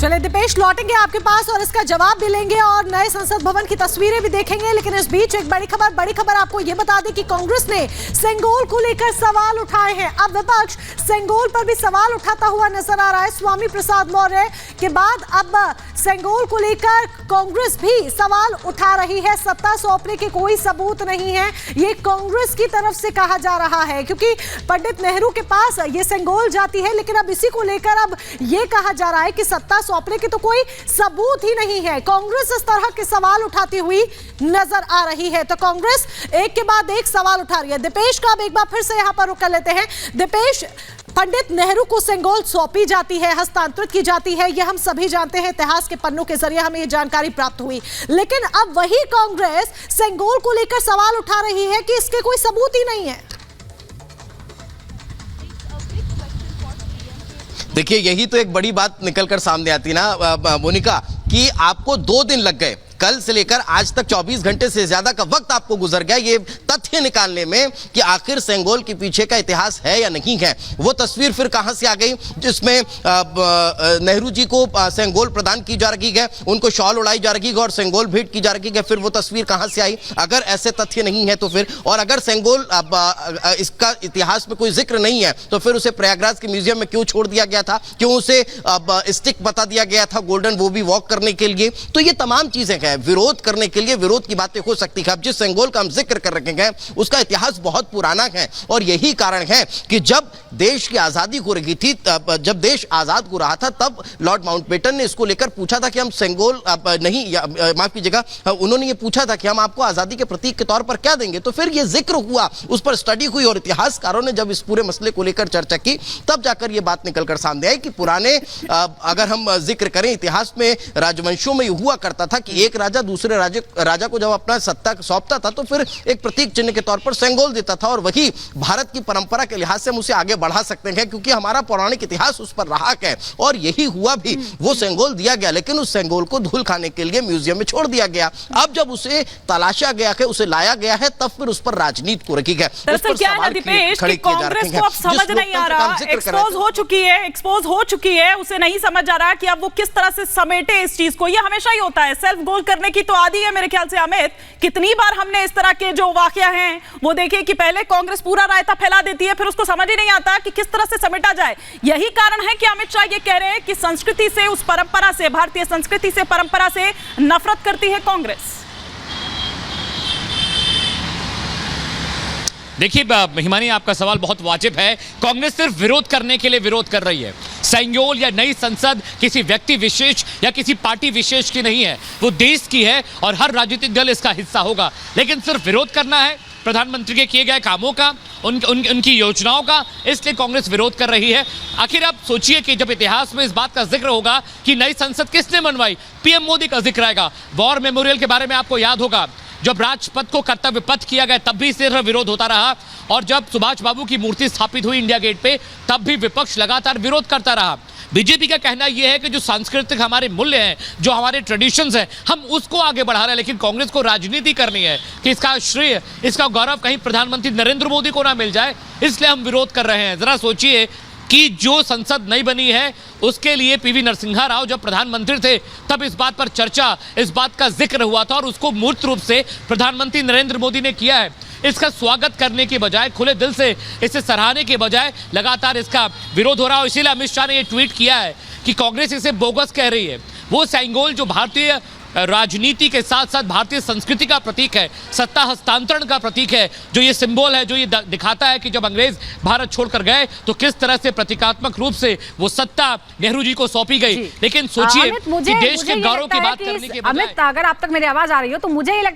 चले दीपेश, लौटेंगे आपके पास और इसका जवाब भी लेंगे और नए संसद भवन की तस्वीरें भी देखेंगे। लेकिन इस बीच एक बड़ी खबर आपको ये बता दें कि कांग्रेस ने सेंगोल को लेकर सवाल उठाए हैं। अब विपक्ष सेंगोल पर भी सवाल उठाता हुआ नजर आ रहा है। स्वामी प्रसाद मौर्य के बाद अब सेंगोल को लेकर कांग्रेस भी सवाल उठा रही है। सत्ता सौंपने के कोई सबूत नहीं है, ये कांग्रेस की तरफ से कहा जा रहा है, क्योंकि पंडित नेहरू के पास ये सेंगोल जाती है। लेकिन अब इसी को लेकर अब ये कहा जा रहा है कि सत्ता सौंपने के तो कोई सबूत ही नहीं है। कांग्रेस इस तरह के सवाल उठाती हुई नजर आ रही है। तो कांग्रेस एक के बाद एक सवाल उठा रही है। दीपेश का अब एक बार फिर से यहां पर रुक कर लेते हैं। दीपेश, पंडित नेहरू को सेंगोल सौंपी जाती है, हस्तांतरित की जाती है, यह हम सभी जानते हैं। इतिहास के पन्नों के जरिए हमें यह जानकारी प्राप्त हुई। लेकिन अब वही कांग्रेस सेंगोल को लेकर सवाल उठा रही है कि इसके कोई सबूत ही नहीं है। देखिए, यही तो एक बड़ी बात निकलकर सामने आती ना मोनिका, कि आपको 2 दिन लग गए, कल से लेकर आज तक 24 घंटे से ज्यादा का वक्त आपको गुजर गया ये तथ्य निकालने में कि आखिर सेंगोल के पीछे का इतिहास है या नहीं है। वो तस्वीर फिर कहां से आ गई जिसमें नेहरू जी को सेंगोल प्रदान की जा रही है, उनको शॉल उड़ाई जा रही है और सेंगोल भेंट की जा रही है। फिर वो तस्वीर कहां से आई? अगर ऐसे तथ्य नहीं है तो फिर, और अगर सेंगोल इसका इतिहास में कोई जिक्र नहीं है तो फिर उसे प्रयागराज के म्यूजियम में क्यों छोड़ दिया गया था? क्यों उसे स्टिक बता दिया गया था गोल्डन, वो भी वॉक करने के लिए? तो ये तमाम चीजें हैं, विरोध करने के लिए विरोध की बातें हो सकती है। अब जिस सेंगोल का हम जिक्र कर रखे हैं उसका इतिहास बहुत पुराना है और यही कारण है कि जब देश की आजादी हो रही थी, जब देश आजाद हो रहा था, तब लॉर्ड माउंटबेटन ने इसको लेकर पूछा था कि हम सेंगोल नहीं, माफ कीजिएगा, उन्होंने ये पूछा था कि हम आपको आजादी के प्रतीक के तौर पर क्या देंगे। तो फिर ये जिक्र हुआ, उस पर स्टडी हुई और इतिहासकारों ने जब इस पूरे मसले को लेकर चर्चा की तब जाकर ये बात निकलकर सामने आई कि पुराने, अगर हम जिक्र करें इतिहास में, राजवंशों में हुआ करता था कि एक राजा दूसरे राजा को जब अपना सत्ता सौंपता था तो फिर एक प्रतीक चिन्ह के तौर पर सेंगोल देता था। और वही भारत की परंपरा के लिहाज से हम उसे आगे बढ़ा सकते हैं क्योंकि हमारा पौराणिक इतिहास उस पर रहा है और यही हुआ भी। वो सेंगोल दिया गया लेकिन उस सेंगोल को धूल खाने के लिए म्यूजियम में छोड़ दिया गया। अब जब उसे तलाशा गया है, उसे लाया गया है, तब फिर उस पर राजनीति को रखी है। कांग्रेस को अब समझ नहीं आ रहा, एक्सपोज हो चुकी है, उसे नहीं समझ आ रहा कि अब वो किस तरह से समेटे इस चीज को। ये हमेशा ही होता है, सेल्फ गोल करने की तो आदि है मेरे ख्याल से। अमित, कितनी बार हमने इस तरह के जो वाकया हैं वो देखे कि पहले कांग्रेस पूरा रायता फैला देती है, फिर उसको समझ ही नहीं आता कि किस तरह से समेटा जाए। यही कारण है कि अमित शाह ये कह रहे हैं कि संस्कृति से, उस परंपरा से, भारतीय संस्कृति से, परंपरा से नफरत करती है कांग्रेस। देखिए महिमानी, आपका सवाल बहुत वाजिब है। कांग्रेस सिर्फ विरोध करने के लिए विरोध कर रही है। सेंगोल या नई संसद किसी व्यक्ति विशेष या किसी पार्टी विशेष की नहीं है, वो देश की है और हर राजनीतिक दल इसका हिस्सा होगा। लेकिन सिर्फ विरोध करना है प्रधानमंत्री के किए गए कामों का, उनकी योजनाओं का, इसलिए कांग्रेस विरोध कर रही है। आखिर आप सोचिए कि जब इतिहास में इस बात का जिक्र होगा कि नई संसद किसने बनवाई, पीएम मोदी का जिक्र आएगा। वॉर मेमोरियल के बारे में आपको याद होगा, जब राजपथ को कर्तव्य पथ किया गया तब भी सिर्फ विरोध होता रहा, और जब सुभाष बाबू की मूर्ति स्थापित हुई इंडिया गेट पे तब भी विपक्ष लगातार विरोध करता रहा। बीजेपी का कहना यह है कि जो सांस्कृतिक हमारे मूल्य हैं, जो हमारे ट्रेडिशंस हैं, हम उसको आगे बढ़ा रहे हैं। लेकिन कांग्रेस को राजनीति करनी है कि इसका श्रेय, इसका गौरव कहीं प्रधानमंत्री नरेंद्र मोदी को ना मिल जाए, इसलिए हम विरोध कर रहे हैं। जरा सोचिए कि जो संसद नहीं बनी है उसके लिए पीवी नरसिम्हा राव जब प्रधानमंत्री थे तब इस बात पर चर्चा, इस बात का जिक्र हुआ था और उसको मूर्त रूप से प्रधानमंत्री नरेंद्र मोदी ने किया है। इसका स्वागत करने के बजाय, खुले दिल से इसे सराहने के बजाय लगातार इसका विरोध हो रहा है। इसीलिए अमित शाह ने यह ट्वीट किया है कि कांग्रेस इसे बोगस कह रही है। वो सेंगोल जो भारतीय राजनीति के साथ साथ भारतीय संस्कृति का प्रतीक है, सत्ता हस्तांतरण का प्रतीक है, जो ये सिंबल है, जो ये दिखाता है कि जब अंग्रेज भारत छोड़कर गए तो किस तरह से प्रतीकात्मक रूप से वो सत्ता नेहरू जी को सौंपी गई। लेकिन सोचिए कि देश के गौरव की बात करने के बजाय, अमित, अगर आप तक मेरी आवाज आ रही हो तो मुझे ये लगता